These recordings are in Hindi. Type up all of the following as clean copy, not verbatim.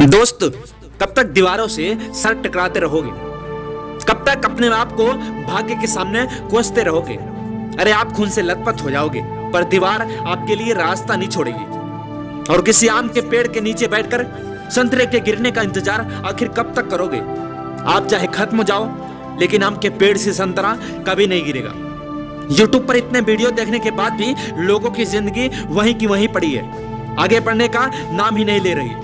दोस्त, कब तक दीवारों से सर टकराते रहोगे? कब तक अपने आप को भाग्य के सामने कोसते रहोगे? अरे आप खून से लथपथ हो जाओगे, पर दीवार आपके लिए रास्ता नहीं छोड़ेगी। और किसी आम के पेड़ के नीचे बैठकर संतरे के गिरने का इंतजार आखिर कब तक करोगे? आप चाहे खत्म हो जाओ, लेकिन आम के पेड़ से संतरा कभी नहीं गिरेगा। YouTube पर इतने वीडियो देखने के बाद भी लोगों की जिंदगी वहीं की वहीं पड़ी है, आगे बढ़ने का नाम ही नहीं ले रही।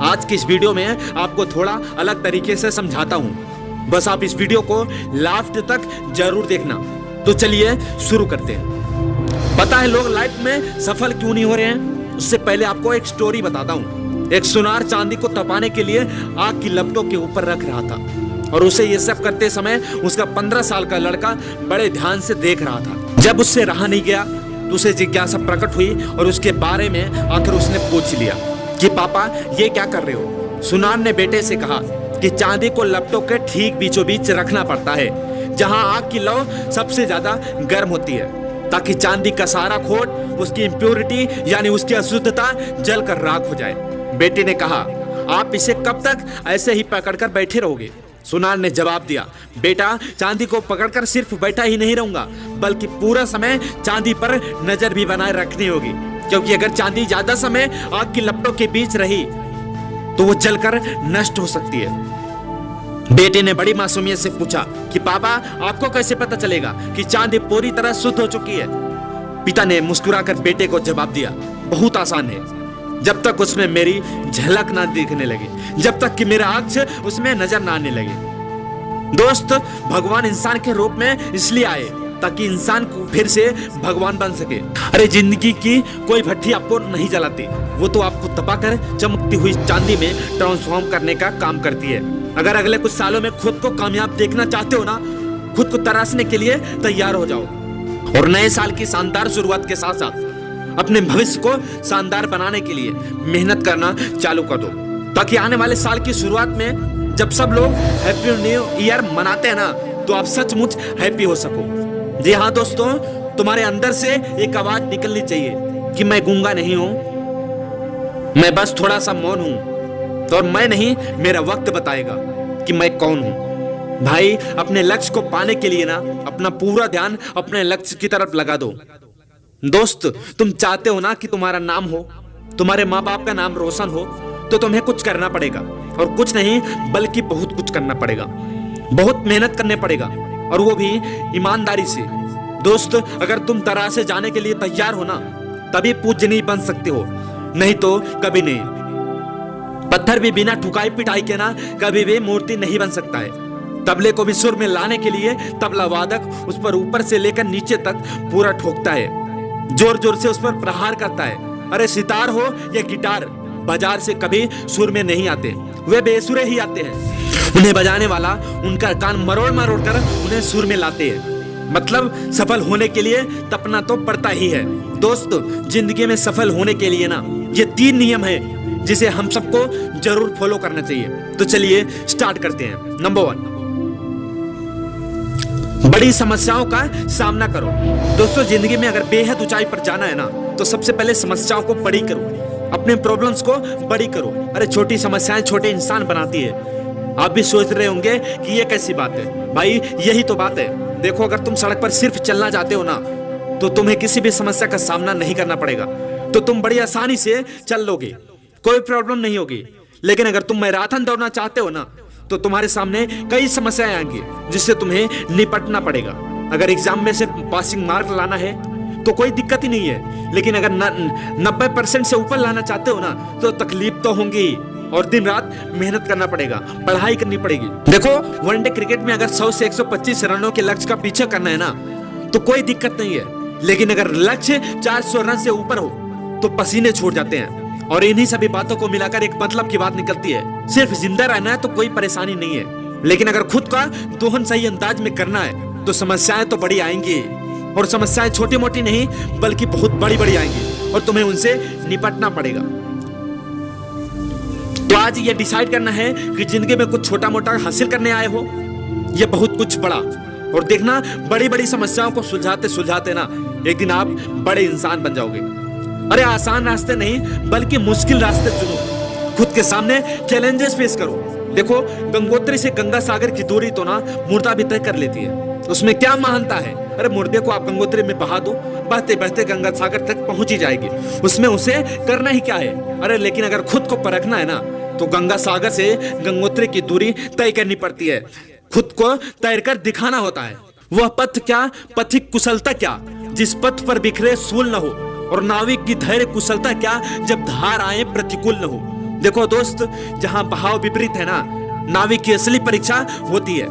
आज की इस वीडियो में आपको थोड़ा अलग तरीके से समझाता हूं, बस आप इस वीडियो को लास्ट तक जरूर देखना। तो चलिए शुरू करते हैं। पता है लोग लाइफ में सफल क्यों नहीं हो रहे हैं? उससे पहले आपको एक स्टोरी बताता हूं। एक सुनार चांदी को तपाने के लिए आग की लपटों के ऊपर रख रहा था, और उसे ये सब करते समय उसका 15 साल का लड़का बड़े ध्यान से देख रहा था। जब उससे रहा नहीं गया तो उसे जिज्ञासा प्रकट हुई, और उसके बारे में आखिर उसने पूछ लिया कि पापा ये क्या कर रहे हो? सुनार ने बेटे से कहा कि चांदी को लपटों के ठीक बीचों बीच रखना पड़ता है, जहां आग की लौ सबसे ज्यादा गर्म होती है, ताकि चांदी का सारा खोट, उसकी इम्प्योरिटी यानी उसकी अशुद्धता जलकर राख हो जाए। बेटे ने कहा, आप इसे कब तक ऐसे ही पकड़कर बैठे रहोगे? सुनार ने जवाब दिया, बेटा चांदी को पकड़कर सिर्फ बैठा ही नहीं रहूंगा, बल्कि पूरा समय चांदी पर नजर भी बनाए रखनी होगी, क्योंकि अगर चांदी ज्यादा समय आग की लपटों के बीच रही तो वो जलकर नष्ट हो सकती है। बेटे ने बड़ी मासूमियत से पूछा कि पापा आपको कैसे पता चलेगा कि चांदी पूरी तरह शुद्ध हो चुकी है? पिता ने मुस्कुराकर बेटे को जवाब दिया, बहुत आसान है, जब तक उसमें मेरी झलक ना दिखने लगे, जब तक कि मेरा अक्ष उसमें नजर ना आने लगे। दोस्त, भगवान इंसान के रूप में इसलिए आए ताकि इंसान को फिर से भगवान बन सके। अरे जिंदगी की कोई भट्टी आपको नहीं जलाती, वो तो आपको तपाकर चमकती हुई चांदी में ट्रांसफॉर्म करने का काम करती है। अगर अगले कुछ सालों में खुद को कामयाब देखना चाहते हो ना, खुद को तराशने के लिए तैयार हो जाओ, और नए साल की शानदार शुरुआत के साथ साथ अपने भविष्य को शानदार बनाने के लिए मेहनत करना चालू कर दो, ताकि आने वाले साल की शुरुआत में जब सब लोग हैप्पी न्यू ईयर मनाते हैं ना, तो आप सचमुच हैप्पी हो सको। जी हाँ दोस्तों, तुम्हारे अंदर से एक आवाज निकलनी चाहिए कि मैं गूंगा नहीं हूं, मैं बस थोड़ा सा मौन हूं, तो और मैं नहीं, मेरा वक्त बताएगा कि मैं कौन हूं। भाई, अपने लक्ष्य को पाने के लिए ना अपना पूरा ध्यान अपने लक्ष्य की तरफ लगा दो। दोस्त, तुम चाहते हो ना कि तुम्हारा नाम हो, तुम्हारे माँ बाप का नाम रोशन हो, तो तुम्हें कुछ करना पड़ेगा, और कुछ नहीं बल्कि बहुत कुछ करना पड़ेगा, बहुत मेहनत करने पड़ेगा, और वो भी ईमानदारी से। दोस्त, अगर तुम तरह से जाने के लिए तैयार हो ना, तभी पूजनीय बन सकते हो, नहीं तो कभी नहीं। पत्थर भी बिना ठुकाई पिटाई के ना कभी भी मूर्ति नहीं बन सकता है। तबले को भी सुर में लाने के लिए तबला वादक उस पर ऊपर से लेकर नीचे तक पूरा ठोकता है, जोर जोर से उस पर प्रहार करता है। अरे सितार हो या गिटार, बाजार से कभी सुर में नहीं आते, वे बेसुरे ही आते हैं। उन्हें बजाने वाला उनका कान मरोड़ मरोड़ कर उन्हें सुर में लाते हैं। मतलब सफल होने के लिए तपना तो पड़ता ही है। दोस्त, जिंदगी में सफल होने के लिए ना ये 3 नियम है जिसे हम सबको जरूर फॉलो करना चाहिए। तो चलिए स्टार्ट करते हैं। नंबर 1, बड़ी समस्याओं का सामना करो। दोस्तों, जिंदगी में अगर बेहद ऊंचाई पर जाना है ना, तो सबसे पहले समस्याओं को बड़ी करो, अपने प्रॉब्लम्स को बड़ी करो। अरे छोटी समस्याएं छोटे इंसान बनाती है। आप भी सोच रहे होंगे कि ये कैसी बात है? भाई यही तो बात है। देखो, अगर तुम सड़क पर सिर्फ चलना चाहते हो ना, तो तुम्हें किसी भी समस्या का सामना नहीं करना पड़ेगा, तो तुम बड़ी आसानी से चल लोगे, कोई प्रॉब्लम नहीं होगी। लेकिन अगर तुम मैराथन दौड़ना चाहते हो ना, तो तुम्हारे सामने कई समस्याएं आएंगी जिससे तुम्हें निपटना पड़ेगा। अगर एग्जाम में से पासिंग मार्क लाना है तो कोई दिक्कत ही नहीं है, लेकिन अगर 90% से ऊपर लाना चाहते हो ना, तो तकलीफ तो होंगी, और दिन रात मेहनत करना पड़ेगा, पढ़ाई करनी पड़ेगी। देखो, वनडे क्रिकेट में अगर 100 से 125 रनों के लक्ष्य का पीछा करना है ना, तो कोई दिक्कत नहीं है, लेकिन अगर लक्ष्य 400 रन से ऊपर हो तो पसीने छूट जाते हैं। और इन्हीं सभी बातों को मिलाकर एक मतलब की बात निकलती है, सिर्फ जिंदा रहना है तो कोई परेशानी नहीं है, लेकिन अगर खुद का दोहन सही अंदाज में करना है तो समस्याएं तो बड़ी आएंगी, और समस्याएं छोटी मोटी नहीं बल्कि बहुत बड़ी बड़ी आएंगी, और तुम्हें उनसे निपटना पड़ेगा। तो आज ये डिसाइड करना है कि जिंदगी में कुछ छोटा मोटा हासिल करने आए हो या बहुत कुछ बड़ा, और देखना बड़ी बड़ी समस्याओं को सुलझाते सुलझाते ना एक दिन आप बड़े इंसान बन जाओगे। अरे आसान रास्ते नहीं बल्कि मुश्किल रास्ते चुनो, खुद के सामने चैलेंजेस फेस करो। देखो, गंगोत्री से गंगा सागर की दूरी तो ना मुर्दा भी तय कर लेती है, उसमें क्या महानता है। अरे मुर्दे को आप गंगोत्री में बहा दो, बहते बहते गंगा सागर तक पहुंच ही जाएगी, उसमें उसे करना ही क्या है। अरे लेकिन अगर खुद को परखना है ना, तो गंगा सागर से गंगोत्री की दूरी तय करनी पड़ती है, खुद को तैर कर दिखाना होता है। वह पथ क्या, पथिक कुशलता क्या, जिस पथ पर बिखरे सूल न हो, और नाविक की धैर्य कुशलता क्या, जब धार आए प्रतिकूल न हो। देखो दोस्त, जहां बहाव विपरीत है ना, नाविक की असली परीक्षा होती है।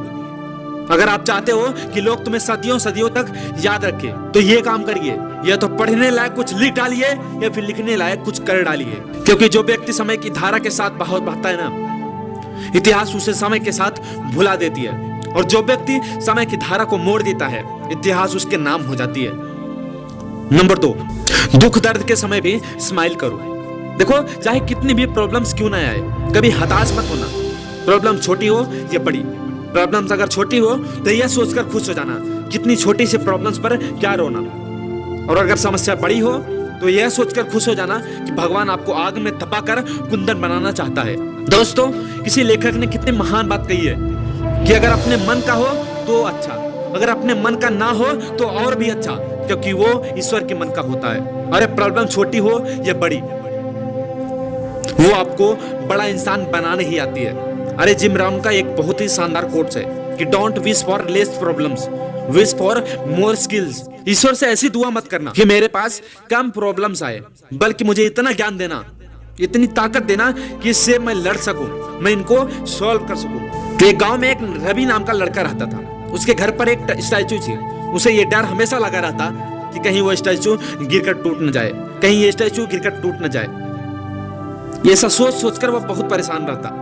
अगर आप चाहते हो कि लोग तुम्हें सदियों सदियों तक याद रखें, तो ये काम करिए, या तो पढ़ने लायक कुछ लिख डालिए या फिर लिखने लायक कुछ कर डालिए। क्योंकि जो व्यक्ति समय की धारा के साथ बहाव बहता है ना, इतिहास उसे समय के साथ भुला देती है, और जो व्यक्ति समय की धारा को मोड़ देता है, इतिहास उसके नाम हो जाती है। नंबर 2, दुख दर्द के समय भी स्माइल करो। देखो, चाहे कितनी भी प्रॉब्लम्स क्यों ना आए, कभी हताश मत होना। प्रॉब्लम छोटी हो या बड़ी, प्रॉब्लम्स अगर छोटी हो तो यह सोचकर खुश हो जाना, कितनी छोटी सी प्रॉब्लम्स पर क्या रोना। और अगर समस्या बड़ी हो तो यह सोचकर खुश हो जाना कि भगवान आपको आग में तपाकर कुंदन बनाना चाहता है। दोस्तों, किसी लेखक ने कितनी महान बात कही है कि अगर अपने मन का हो तो अच्छा, अगर अपने मन का ना हो तो और भी अच्छा, क्योंकि वो ईश्वर के मन का होता है। अरे प्रॉब्लम छोटी हो या बड़ी, वो आपको बड़ा इंसान बनाने ही आती है। अरे जिम रॉन का एक बहुत ही शानदार कोट्स है कि don't wish for less problems, wish for more skills. ईश्वर से ऐसी दुआ मत करना कि मेरे पास कम प्रॉब्लम्स आए, बल्कि मुझे इतना ज्ञान देना, इतनी ताकत देना कि इससे मैं लड़ सकूं, मैं इनको सॉल्व कर सकूं। तो एक गांव में एक रवि नाम का लड़का रहता था। उसके घर पर एक स्टैचू थी। उसे ये डर हमेशा लगा रहता कि कहीं वो स्टैचू गिरकर टूट न जाए, कहीं ये स्टैचू गिरकर टूट न जाए। ये ऐसा सोच सोचकर वो बहुत परेशान रहता।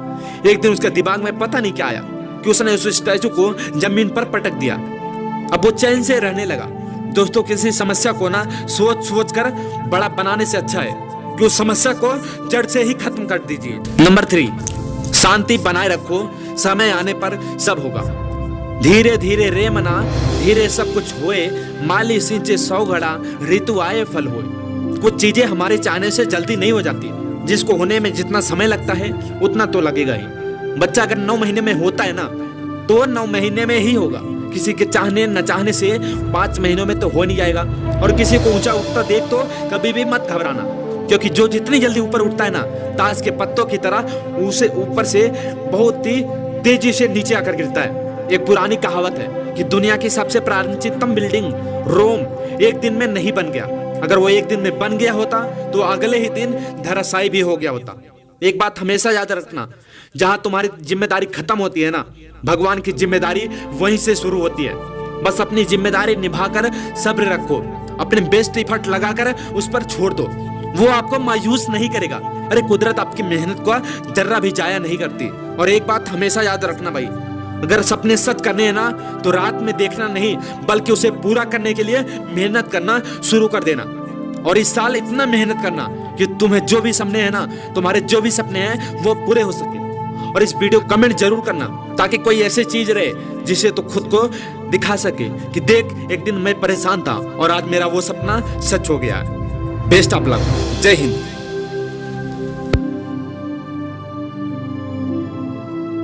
एक दिन उसके दिमाग में पता नहीं क्या आया कि उसने उस स्टैचू को जमीन पर पटक दिया। अब वो चैन से रहने लगा। दोस्तों, किसी समस्या को ना सोच सोच कर बड़ा बनाने से अच्छा है कि उस समस्या को जड़ से ही खत्म कर दीजिए। नंबर 3, शांति बनाए रखो, समय आने पर सब होगा। धीरे धीरे रे मना, धीरे सब कुछ होए, माली सिंचे 100 घड़ा, ऋतु आए फल होए। कुछ चीजें हमारे चाहने से जल्दी नहीं हो जाती, जिसको होने में जितना समय लगता है उतना तो लगेगा ही। बच्चा अगर 9 महीने में होता है ना, तो 9 महीने में ही होगा। किसी के चाहने न चाहने से 5 महीनों में तो हो नहीं जाएगा। और किसी को ऊंचा उठता देख तो कभी भी मत घबराना, क्योंकि जो जितनी जल्दी ऊपर उठता है ना, ताश के पत्तों की तरह उसे ऊपर से बहुत ही तेजी से नीचे आकर गिरता है। एक पुरानी कहावत है कि दुनिया की सबसे प्राचीनतम बिल्डिंग रोम एक दिन में नहीं बन गया। अगर वो एक दिन में बन गया होता तो अगले ही दिन धराशायी भी हो गया होता। एक बात हमेशा याद रखना, जहां तुम्हारी जिम्मेदारी खत्म होती है ना, भगवान की जिम्मेदारी वहीं से शुरू होती है। बस अपनी जिम्मेदारी निभाकर सब्र रखो, अपने बेस्ट एफर्ट लगाकर उस पर छोड़ दो, वो आपको मायूस नहीं करेगा। अरे कुदरत आपकी मेहनत को जर्रा भी जाया नहीं करती। और एक बात हमेशा याद रखना भाई, अगर सपने सच करने हैं ना, तो रात में देखना नहीं, बल्कि उसे पूरा करने के लिए मेहनत करना शुरू कर देना। और इस साल इतना मेहनत करना कि तुम्हें जो भी सपने हैं ना, तुम्हारे जो भी सपने हैं वो पूरे हो सके। और इस वीडियो को कमेंट जरूर करना, ताकि कोई ऐसी चीज रहे जिसे तो खुद को दिखा सके कि देख, एक दिन मैं परेशान था और आज मेरा वो सपना सच हो गया। Best of luck. जय हिंद।